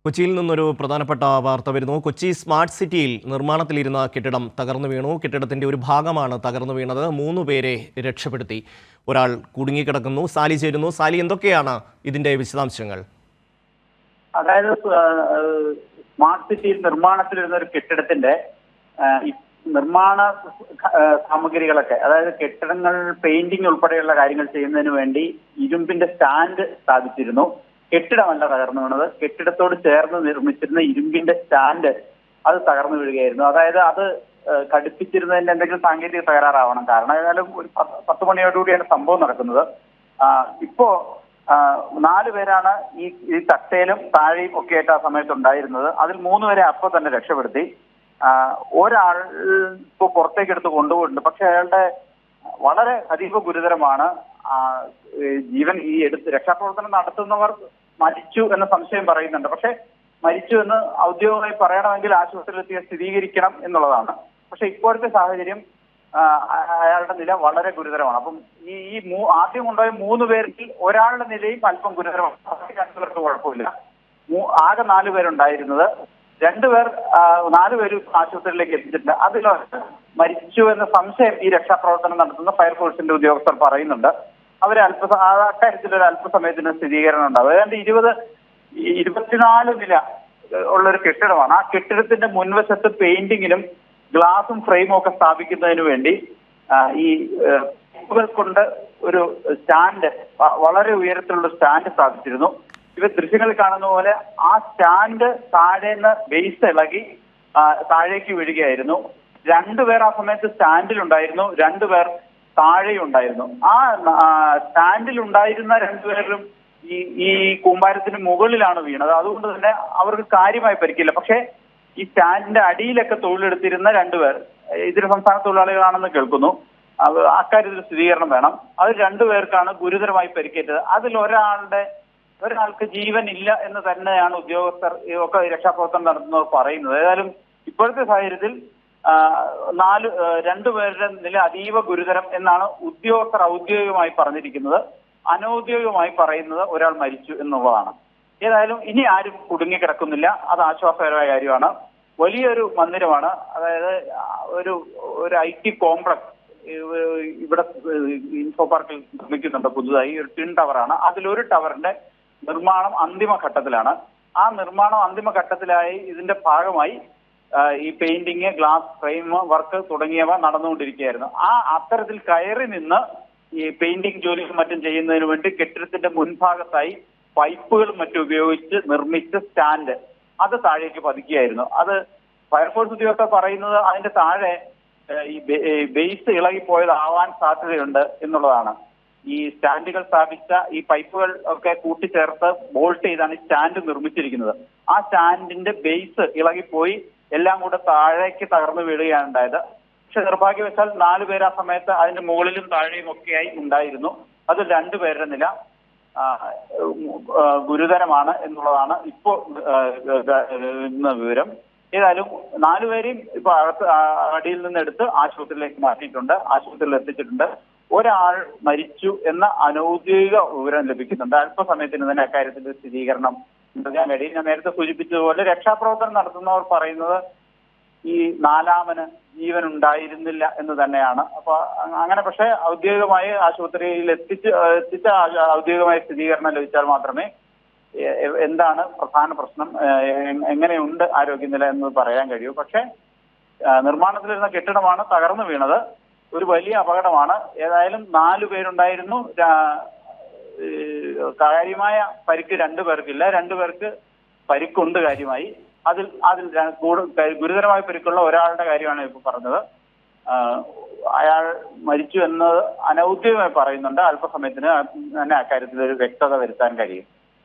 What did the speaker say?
കൊച്ചിയിൽ നിന്നൊരു പ്രധാനപ്പെട്ട വാർത്ത വരുന്നു. കൊച്ചി സ്മാർട്ട് സിറ്റിയിൽ നിർമ്മാണത്തിലിരുന്ന കെട്ടിടം തകർന്നു വീണു. കെട്ടിടത്തിന്റെ ഒരു ഭാഗമാണ് തകർന്നു വീണത്. 3 പേരെ രക്ഷപ്പെടുത്തി. ഒരാൾ കുടുങ്ങിക്കിടക്കുന്നു. സാലി ചേരുന്നു. സാലി, എന്തൊക്കെയാണ് ഇതിന്റെ വിശദാംശങ്ങൾ? അതായത് സ്മാർട്ട് സിറ്റിയിൽ നിർമ്മാണത്തിലിരുന്ന ഒരു കെട്ടിടത്തിന്റെ നിർമ്മാണ സാമഗ്രികളൊക്കെ, അതായത് കെട്ടിടങ്ങൾ പെയിന്റിംഗ് ഉൾപ്പെടെയുള്ള കാര്യങ്ങൾ ചെയ്യുന്നതിന് വേണ്ടി ഇരുമ്പിന്റെ സ്റ്റാൻഡ് സ്ഥാപിച്ചിരുന്നു. കെട്ടിടമല്ല തകർന്നു വീണത്, കെട്ടിടത്തോട് ചേർന്ന് നിർമ്മിച്ചിരുന്ന ഇരുമ്പിന്റെ സ്റ്റാൻഡ് അത് തകർന്നു വീഴുകയായിരുന്നു. അതായത് അത് ഘടിപ്പിച്ചിരുന്നതിന്റെ എന്തെങ്കിലും സാങ്കേതിക തകരാറാവണം. കാരണം ഏതായാലും ഒരു 10 മണിയോടുകൂടിയാണ് സംഭവം നടക്കുന്നത്. ഇപ്പോ 4 പേരാണ് ഈ തട്ടയിലും താഴെയും ഒക്കെ ആയിട്ട് ആ സമയത്ത് ഉണ്ടായിരുന്നത്. അതിൽ 3 പേരെ അപ്പോൾ തന്നെ രക്ഷപ്പെടുത്തി. ഒരാൾ ഇപ്പോ പുറത്തേക്ക് എടുത്ത് കൊണ്ടുപോയിട്ടുണ്ട്. പക്ഷെ അയാളുടെ വളരെ അതീവ ഗുരുതരമാണ്. ജീവൻ രക്ഷാപ്രവർത്തനം നടത്തുന്നവർ മരിച്ചു എന്ന സംശയം പറയുന്നുണ്ട്. പക്ഷെ മരിച്ചു എന്ന് ഔദ്യോഗികമായി പറയണമെങ്കിൽ ആശുപത്രിയിലെത്തി സ്ഥിരീകരിക്കണം എന്നുള്ളതാണ്. പക്ഷെ ഇപ്പോഴത്തെ സാഹചര്യം അയാളുടെ നില വളരെ ഗുരുതരമാണ്. അപ്പം ആദ്യം കൊണ്ടുപോയ 3 പേരിൽ ഒരാളുടെ നിലയും അല്പം ഗുരുതരമാണ്. 2 പേർക്ക് കുഴപ്പമില്ല. ആകെ 4 പേരുണ്ടായിരുന്നത്. 4 പേരും ആശുപത്രിയിലേക്ക് എത്തിച്ചിട്ടുണ്ട്. അതിൽ മരിച്ചു എന്ന സംശയം ഈ രക്ഷാപ്രവർത്തനം നടത്തുന്ന ഫയർഫോഴ്സിന്റെ ഉദ്യോഗസ്ഥർ പറയുന്നുണ്ട്. അവര് അക്കാര്യത്തിൽ ഒരു അല്പസമയത്തിന് സ്ഥിരീകരണം ഉണ്ടാവും. ഏതാണ്ട് 24 നില ഉള്ളൊരു കെട്ടിടമാണ്. ആ കെട്ടിടത്തിന്റെ മുൻവശത്ത് പെയിന്റിങ്ങിനും ഗ്ലാസും ഫ്രെയിമും ഒക്കെ സ്ഥാപിക്കുന്നതിന് വേണ്ടി ഈ കൊണ്ട് ഒരു സ്റ്റാൻഡ്, വളരെ ഉയരത്തിലുള്ള സ്റ്റാൻഡ് സ്ഥാപിച്ചിരുന്നു. ദൃശ്യങ്ങളിൽ കാണുന്ന പോലെ ആ സ്റ്റാൻഡ് താഴേന്ന് ബേസ് ഇളകി താഴേക്ക് വീഴുകയായിരുന്നു. 2 പേർ ആ സമയത്ത് സ്റ്റാൻഡിലുണ്ടായിരുന്നു, 2 പേർ താഴെയുണ്ടായിരുന്നു. ആ സ്റ്റാൻഡിൽ ഉണ്ടായിരുന്ന 2 പേരും ഈ കൂമ്പാരത്തിന് മുകളിലാണ് വീണത്. അതുകൊണ്ട് തന്നെ അവർക്ക് കാര്യമായി പരിക്കില്ല. പക്ഷേ ഈ സ്റ്റാൻഡിന്റെ അടിയിലൊക്കെ തൊഴിലെടുത്തിരുന്ന 2 പേർ ഇതര സംസ്ഥാന തൊഴിലാളികളാണെന്ന് കേൾക്കുന്നു. അക്കാര്യത്തിൽ സ്ഥിരീകരണം വേണം. അത് 2 പേർക്കാണ് ഗുരുതരമായി പരിക്കേറ്റത്. അതിൽ ഒരാൾക്ക് ജീവൻ ഇല്ല എന്ന് തന്നെയാണ് ഉദ്യോഗസ്ഥർ ഒക്കെ രക്ഷാപ്രവർത്തനം നടത്തുന്നവർ പറയുന്നത്. ഏതായാലും ഇപ്പോഴത്തെ സാഹചര്യത്തിൽ 2 പേരുടെ നില അതീവ ഗുരുതരം എന്നാണ് ഉദ്യോഗസ്ഥർ ഔദ്യോഗികമായി പറഞ്ഞിരിക്കുന്നത്. അനൌദ്യോഗികമായി പറയുന്നത് ഒരാൾ മരിച്ചു എന്നുള്ളതാണ്. ഏതായാലും ഇനി ആരും കുടുങ്ങിക്കിടക്കുന്നില്ല. അത് ആശ്വാസകരമായ കാര്യമാണ്. വലിയൊരു മന്ദിരമാണ്. അതായത് ഒരു IT കോംപ്ലക്സ് ഇവിടെ ഇൻഫോ പാർക്കിൽ നിർമ്മിക്കുന്നുണ്ട് പുതുതായി. ഒരു ടിൻ ടവറാണ്. അതിലൊരു ടവറിന്റെ നിർമ്മാണം അന്തിമഘട്ടത്തിലാണ്. ആ നിർമ്മാണം അന്തിമഘട്ടത്തിലായി ഇതിന്റെ ഭാഗമായി ഈ പെയിന്റിങ്, ഗ്ലാസ് ഫ്രെയിം വർക്ക് തുടങ്ങിയവ നടന്നുകൊണ്ടിരിക്കുകയായിരുന്നു. അത്തരത്തിൽ കയറി നിന്ന് ഈ പെയിന്റിംഗ് ജോലിയും മറ്റും ചെയ്യുന്നതിന് വേണ്ടി കെട്ടിടത്തിന്റെ മുൻഭാഗത്തായി പൈപ്പുകളും മറ്റും ഉപയോഗിച്ച് നിർമ്മിച്ച സ്റ്റാൻഡ് അത് താഴേക്ക് പതിക്കുകയായിരുന്നു. അത് ഫയർഫോഴ്സ് ഉദ്യോഗസ്ഥർ പറയുന്നത് അതിന്റെ താഴെ ഈ ബേസ് ഇളകിപ്പോയതാവാൻ സാധ്യതയുണ്ട് എന്നുള്ളതാണ്. ഈ സ്റ്റാൻഡുകൾ സ്ഥാപിച്ച ഈ പൈപ്പുകൾ ഒക്കെ കൂട്ടിച്ചേർത്ത് ബോൾട്ട് ചെയ്താണ് ഈ സ്റ്റാൻഡ് നിർമ്മിച്ചിരിക്കുന്നത്. ആ സ്റ്റാൻഡിന്റെ ബേസ് ഇളകിപ്പോയി എല്ലാം കൂടെ താഴേക്ക് തകർന്നു വീഴുകയാണ് ഉണ്ടായത്. പക്ഷെ നിർഭാഗ്യവശാൽ 4 പേർ ആ സമയത്ത് അതിന്റെ മുകളിലും താഴെയും ഒക്കെയായി ഉണ്ടായിരുന്നു. അതിൽ 2 പേരുടെ നില ഗുരുതരമാണ് എന്നുള്ളതാണ് ഇപ്പോൾ വിവരം. ഏതായാലും 4 പേരെയും ഇപ്പൊ അടിയിൽ നിന്ന് എടുത്ത് ആശുപത്രിയിലേക്ക് മാറ്റിയിട്ടുണ്ട്, ആശുപത്രിയിൽ എത്തിച്ചിട്ടുണ്ട്. ഒരാൾ മരിച്ചു എന്ന അനൌദ്യോഗിക വിവരം ലഭിക്കുന്നുണ്ട്. അല്പസമയത്തിന് തന്നെ അക്കാര്യത്തിന്റെ സ്ഥിരീകരണം നൽകാൻ കഴിയും. ഞാൻ നേരത്തെ സൂചിപ്പിച്ചതുപോലെ രക്ഷാപ്രവർത്തനം നടത്തുന്നവർ പറയുന്നത് ഈ 4-മന് ജീവൻ ഉണ്ടായിരുന്നില്ല എന്ന് തന്നെയാണ്. അപ്പൊ അങ്ങനെ പക്ഷെ ഔദ്യോഗികമായി ആശുപത്രിയിൽ എത്തിച്ച ഔദ്യോഗികമായ സ്ഥിരീകരണം ലഭിച്ചാൽ മാത്രമേ എന്താണ് പ്രധാന പ്രശ്നം, എങ്ങനെയുണ്ട് ആരോഗ്യനില എന്ന് പറയാൻ കഴിയൂ. പക്ഷെ നിർമ്മാണത്തിലിരുന്ന കെട്ടിടമാണ് തകർന്നു വീണത്. ഒരു വലിയ അപകടമാണ്. ഏതായാലും 4 പേരുണ്ടായിരുന്നു. കാര്യമായ പരിക്ക് 2 പേർക്കില്ല. 2 പേർക്ക് പരിക്കുണ്ട് കാര്യമായി. അതിൽ ഗുരുതരമായ പരിക്കുള്ള ഒരാളുടെ കാര്യമാണ് ഇപ്പോൾ പറഞ്ഞത്. അയാൾ മരിച്ചു എന്ന് അനൌദ്യോഗികമായി പറയുന്നുണ്ട്. അല്പസമയത്തിന് തന്നെ അക്കാര്യത്തിൽ ഒരു വ്യക്തത വരുത്താൻ കഴിയും.